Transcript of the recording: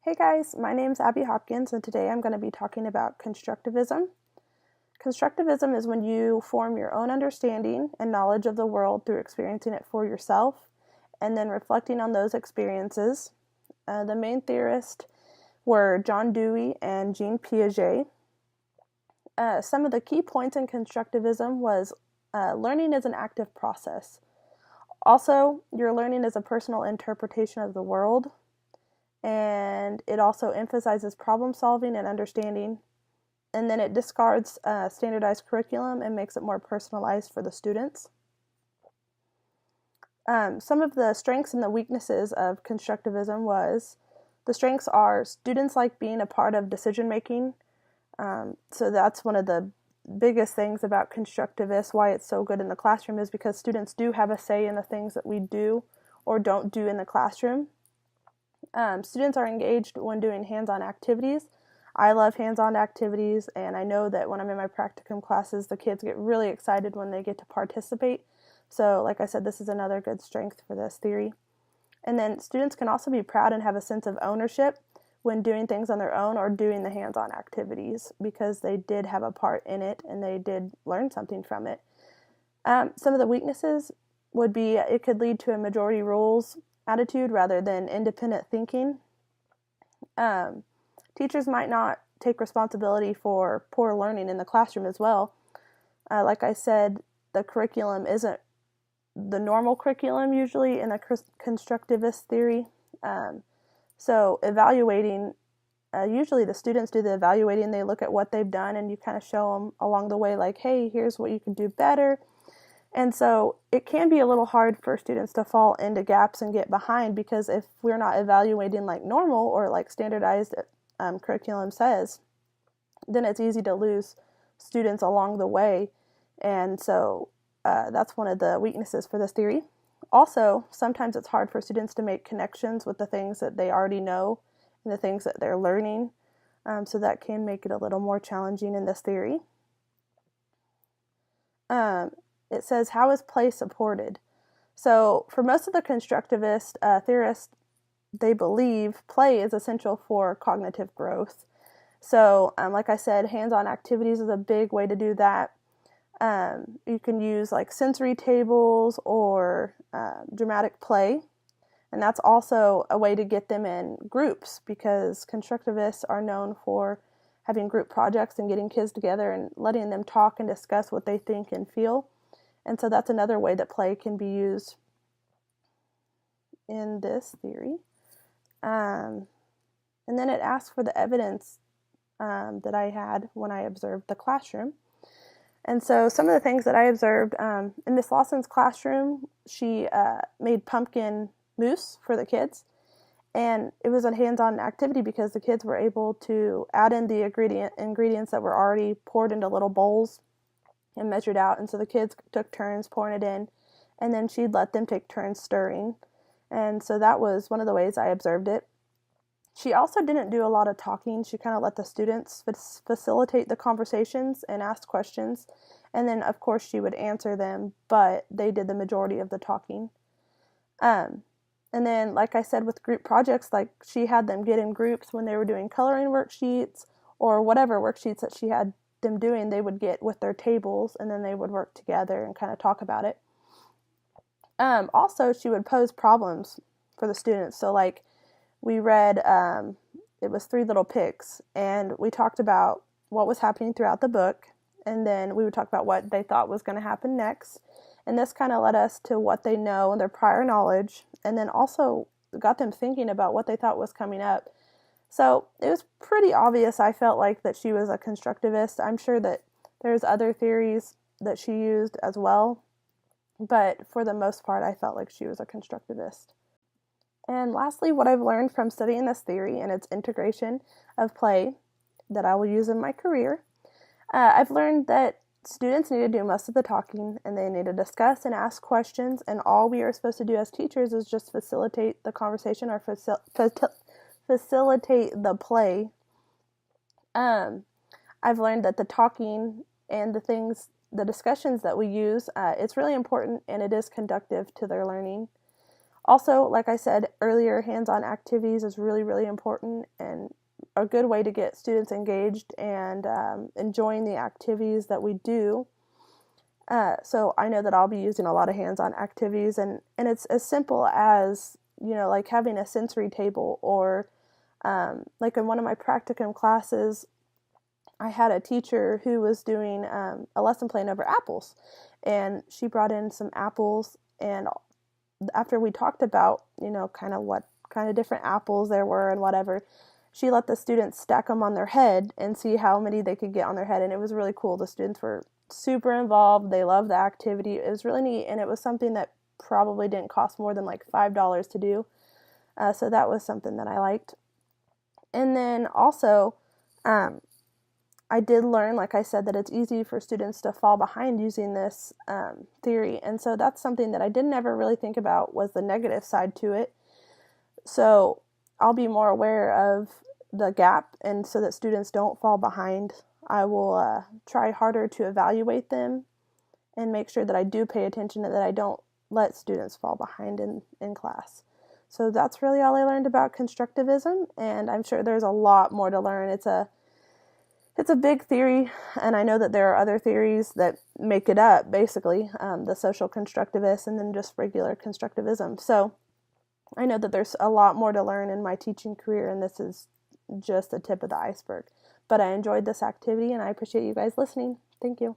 Hey guys, my name's Abby Hopkins, and today I'm going to be talking about constructivism. Constructivism is when you form your own understanding and knowledge of the world through experiencing it for yourself and then reflecting on those experiences. The main theorists were John Dewey and Jean Piaget. Some of the key points in constructivism was learning is an active process. Also, your learning is a personal interpretation of the world, and it also emphasizes problem solving and understanding. And then it discards standardized curriculum and makes it more personalized for the students. Some of the strengths and the weaknesses of constructivism was the strengths are students like being a part of decision making. So that's one of the biggest things about constructivists, why it's so good in the classroom, is because students do have a say in the things that we do or don't do in the classroom. Students are engaged when doing hands-on activities. I love hands-on activities, and I know that when I'm in my practicum classes, the kids get really excited when they get to participate. So, like I said, this is another good strength for this theory. And then students can also be proud and have a sense of ownership when doing things on their own or doing the hands-on activities, because they did have a part in it and they did learn something from it. Some of the weaknesses would be it could lead to a majority rules attitude rather than independent thinking. Teachers might not take responsibility for poor learning in the classroom as well. Like I said, the curriculum isn't the normal curriculum usually in a constructivist theory. So evaluating, usually the students do the evaluating. They look at what they've done and you kind of show them along the way, like, hey, here's what you can do better. And so it can be a little hard for students to fall into gaps and get behind, because if we're not evaluating like normal or like standardized curriculum says, then it's easy to lose students along the way. And so that's one of the weaknesses for this theory. Also, sometimes it's hard for students to make connections with the things that they already know and the things that they're learning. So that can make it a little more challenging in this theory. It says, how is play supported? So for most of the constructivist theorists, they believe play is essential for cognitive growth. So like I said, hands-on activities is a big way to do that. You can use like sensory tables or dramatic play. And that's also a way to get them in groups, because constructivists are known for having group projects and getting kids together and letting them talk and discuss what they think and feel. And so that's another way that play can be used in this theory. And then it asks for the evidence that I had when I observed the classroom. And so some of the things that I observed in Miss Lawson's classroom, she made pumpkin mousse for the kids. And it was a hands-on activity because the kids were able to add in the ingredients that were already poured into little bowls and measured out. And so the kids took turns pouring it in, and then she'd let them take turns stirring. And so that was one of the ways I observed it. She also didn't do a lot of talking. She kind of let the students facilitate the conversations and ask questions. And then, of course, she would answer them, but they did the majority of the talking. And then, like I said, with group projects, like she had them get in groups when they were doing coloring worksheets or whatever worksheets that she had them doing. They would get with their tables and then they would work together and kind of talk about it. Also, she would pose problems for the students. So like we read, it was Three Little Pigs, and we talked about what was happening throughout the book, and then we would talk about what they thought was going to happen next. And this kind of led us to what they know and their prior knowledge, and then also got them thinking about what they thought was coming up. So it was pretty obvious, I felt like, that she was a constructivist. I'm sure that there's other theories that she used as well, but for the most part, I felt like she was a constructivist. And lastly, what I've learned from studying this theory and its integration of play that I will use in my career, I've learned that students need to do most of the talking, and they need to discuss and ask questions, and all we are supposed to do as teachers is just facilitate the conversation or facilitate the play. I've learned that the talking and the discussions that we use, it's really important, and it is conductive to their learning. Also, like I said earlier, hands-on activities is really, really important and a good way to get students engaged and enjoying the activities that we do. So I know that I'll be using a lot of hands-on activities, and it's as simple as, like having a sensory table, or like in one of my practicum classes, I had a teacher who was doing a lesson plan over apples, and she brought in some apples, and after we talked about, kind of what kind of different apples there were and whatever, she let the students stack them on their head and see how many they could get on their head, and it was really cool. The students were super involved. They loved the activity. It was really neat, and it was something that probably didn't cost more than like $5 to do. So that was something that I liked. And then also, I did learn, like I said, that it's easy for students to fall behind using this theory. And so that's something that I didn't ever really think about, was the negative side to it. So I'll be more aware of the gap, and so that students don't fall behind, I will try harder to evaluate them and make sure that I do pay attention and that I don't let students fall behind in class. So that's really all I learned about constructivism, and I'm sure there's a lot more to learn. It's a big theory, and I know that there are other theories that make it up, basically, the social constructivists and then just regular constructivism. So I know that there's a lot more to learn in my teaching career, and this is just the tip of the iceberg. But I enjoyed this activity, and I appreciate you guys listening. Thank you.